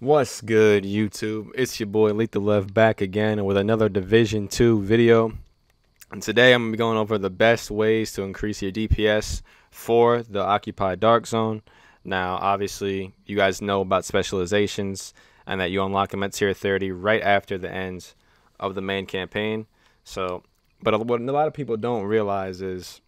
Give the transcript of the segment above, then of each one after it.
What's good, YouTube? It's your boy Lethal Left back again with another Division 2 video. And today I'm going to be going over the best ways to increase your DPS for the occupied dark zone. Now, obviously, you guys know about specializations and that you unlock them at tier 30 right after the end of the main campaign. But what a lot of people don't realize is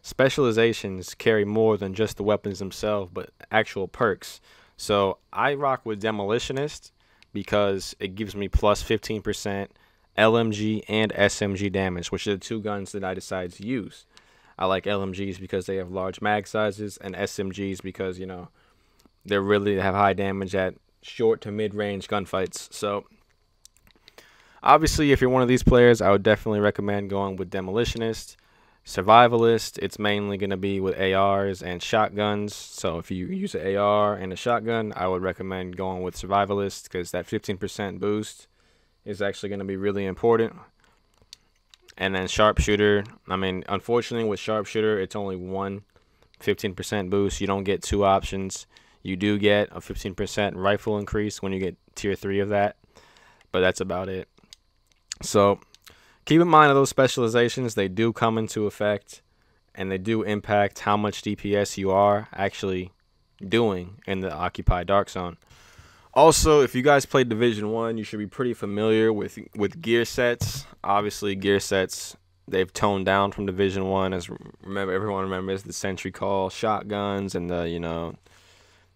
specializations carry more than just the weapons themselves, but actual perks. So I rock with Demolitionist because it gives me plus 15% LMG and SMG damage, which are the two guns that I decided to use. I like LMGs because they have large mag sizes, and SMGs because, they really have high damage at short to mid-range gunfights. So obviously, if you're one of these players, I would definitely recommend going with Demolitionist. Survivalist, it's mainly going to be with ARs and shotguns. So if you use an AR and a shotgun, I would recommend going with Survivalist because that 15% boost is actually going to be really important. And then Sharpshooter, unfortunately with Sharpshooter, it's only one 15% boost. You don't get two options. You do get a 15% rifle increase when you get tier 3 of that, but that's about it. So keep in mind, those specializations, they do come into effect, and they do impact how much DPS you are actually doing in the occupied dark zone. Also, if you guys played Division 1, you should be pretty familiar with gear sets. Obviously, gear sets, they've toned down from Division 1, as everyone remembers the Sentry Call, shotguns, and the,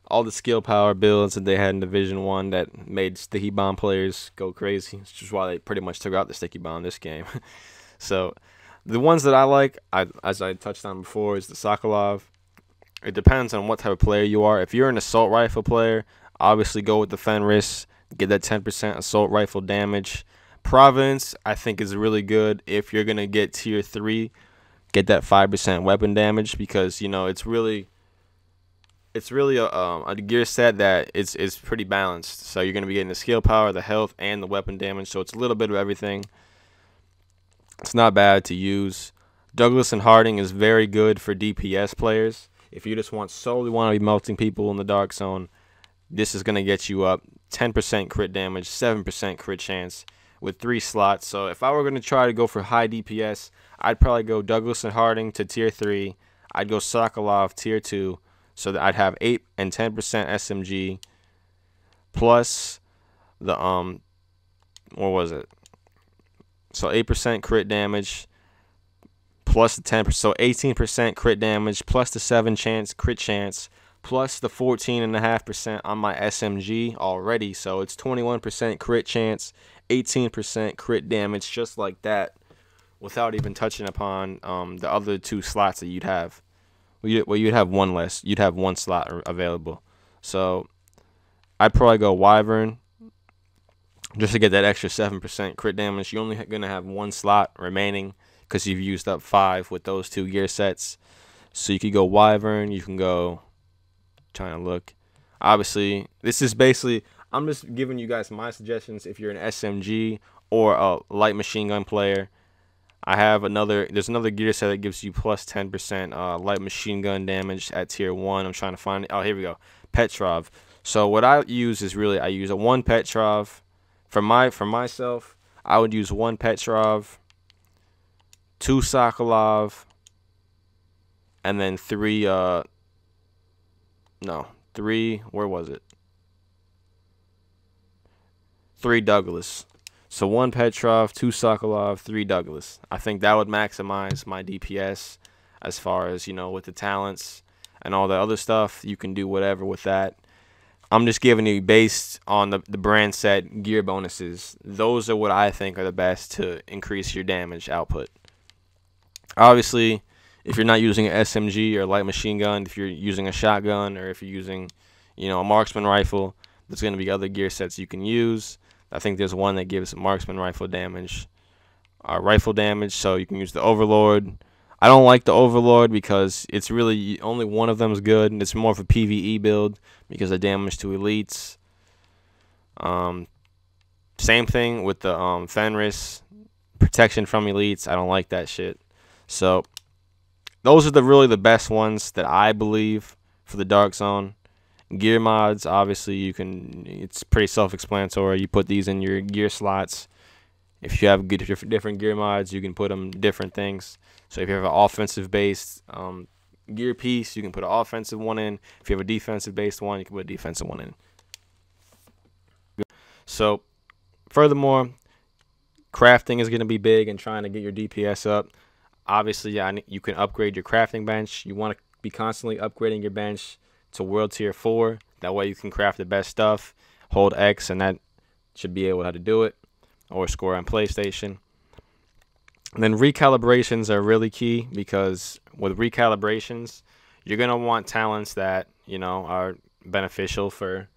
all the skill power builds that they had in Division 1 that made sticky bomb players go crazy. Which is why they pretty much took out the sticky bomb this game. So the ones that I like, as I touched on before, is the Sokolov. It depends on what type of player you are. If you're an assault rifle player, obviously go with the Fenris. Get that 10% assault rifle damage. Providence, I think, is really good if you're going to get tier 3. Get that 5% weapon damage because, it's really a gear set that is pretty balanced. So you're going to be getting the skill power, the health, and the weapon damage. So it's a little bit of everything. It's not bad to use. Douglas and Harding is very good for DPS players. If you just solely want to be melting people in the dark zone, this is going to get you up 10% crit damage, 7% crit chance with 3 slots. So if I were going to try to go for high DPS, I'd probably go Douglas and Harding to tier 3. I'd go Sokolov tier 2. So that I'd have 8 and 10% SMG plus the what was it? So 8% crit damage plus the 10%, so 18% crit damage plus the 7 chance crit chance plus the 14.5% on my SMG already. So it's 21% crit chance, 18% crit damage, just like that, without even touching upon the other 2 slots that you'd have. Well, you'd have one less. You'd have 1 slot available. So I'd probably go Wyvern just to get that extra 7% crit damage. You're only going to have 1 slot remaining because you've used up 5 with those 2 gear sets. So you could go Wyvern. You can go, trying to look. Obviously, this is basically, I'm just giving you guys my suggestions if you're an SMG or a light machine gun player. There's another gear set that gives you plus 10% light machine gun damage at tier 1. I'm trying to find it. Oh, here we go. Petrov. So what I use is I use a 1 Petrov. For myself, I would use 1 Petrov, 2 Sokolov, and then 3 where was it? 3 Douglas. So 1 Petrov, 2 Sokolov, 3 Douglas. I think that would maximize my DPS as far as, with the talents and all the other stuff. You can do whatever with that. I'm just giving you based on the brand set gear bonuses. Those are what I think are the best to increase your damage output. Obviously, if you're not using an SMG or a light machine gun, if you're using a shotgun, or if you're using, a marksman rifle, there's going to be other gear sets you can use. I think there's one that gives marksman rifle damage, so you can use the Overlord. I don't like the Overlord because it's really only one of them is good, and it's more of a PvE build because of damage to elites. Same thing with the Fenris, protection from elites. I don't like that shit. So those are really the best ones that I believe for the dark zone. Gear mods, obviously you can, it's pretty self-explanatory. You put these in your gear slots. If you have different gear mods, you can put them different things. So if you have an offensive based gear piece, you can put an offensive one in. If you have a defensive based one, you can put a defensive one in. So furthermore, crafting is going to be big and trying to get your DPS up. Obviously, you can upgrade your crafting bench. You want to be constantly upgrading your bench to world tier 4. That way you can craft the best stuff. Hold X and that should be able to do it, or score on PlayStation. And then recalibrations are really key, because with recalibrations, you're going to want talents that, you know, are beneficial for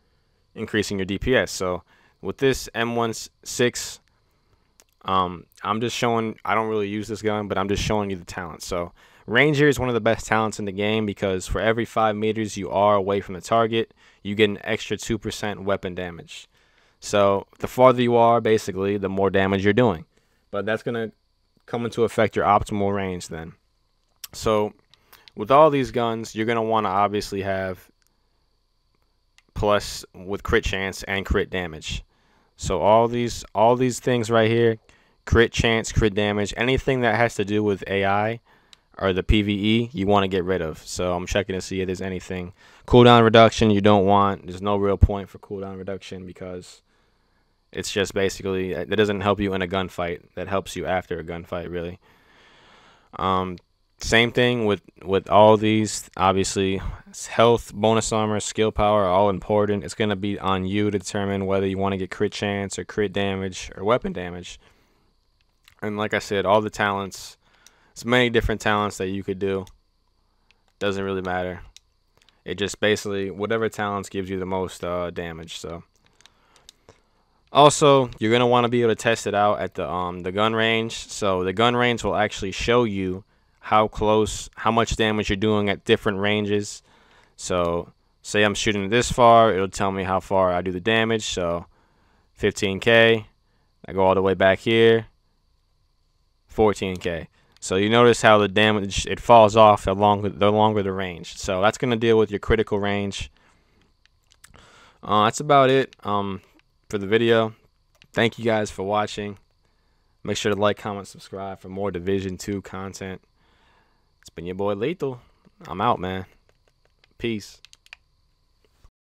increasing your DPS. So with this M16, I'm just showing, I don't really use this gun, but I'm just showing you the talents. So Ranger is one of the best talents in the game, because for every 5 meters you are away from the target, you get an extra 2% weapon damage. So the farther you are, basically, the more damage you're doing. But that's going to come into effect your optimal range then. So with all these guns, you're going to want to obviously have plus with crit chance and crit damage. So all these things right here, crit chance, crit damage, anything that has to do with AI or the PvE, you want to get rid of. So I'm checking to see if there's anything. Cooldown reduction you don't want. There's no real point for cooldown reduction, because it's just basically, that doesn't help you in a gunfight. That helps you after a gunfight, really. Same thing with all these. Obviously, health, bonus armor, skill power are all important. It's going to be on you to determine whether you want to get crit chance or crit damage or weapon damage. And like I said, all the talents, there's many different talents that you could do. Doesn't really matter. It just basically, whatever talents gives you the most damage. So also, you're going to want to be able to test it out at the gun range. So the gun range will actually show you how much damage you're doing at different ranges. So say I'm shooting this far, it'll tell me how far I do the damage. So 15k, I go all the way back here, 14k. So you notice how the damage, it falls off the longer the range. So that's going to deal with your critical range. That's about it for the video. Thank you guys for watching. Make sure to like, comment, subscribe for more Division 2 content. It's been your boy Lethal. I'm out, man. Peace.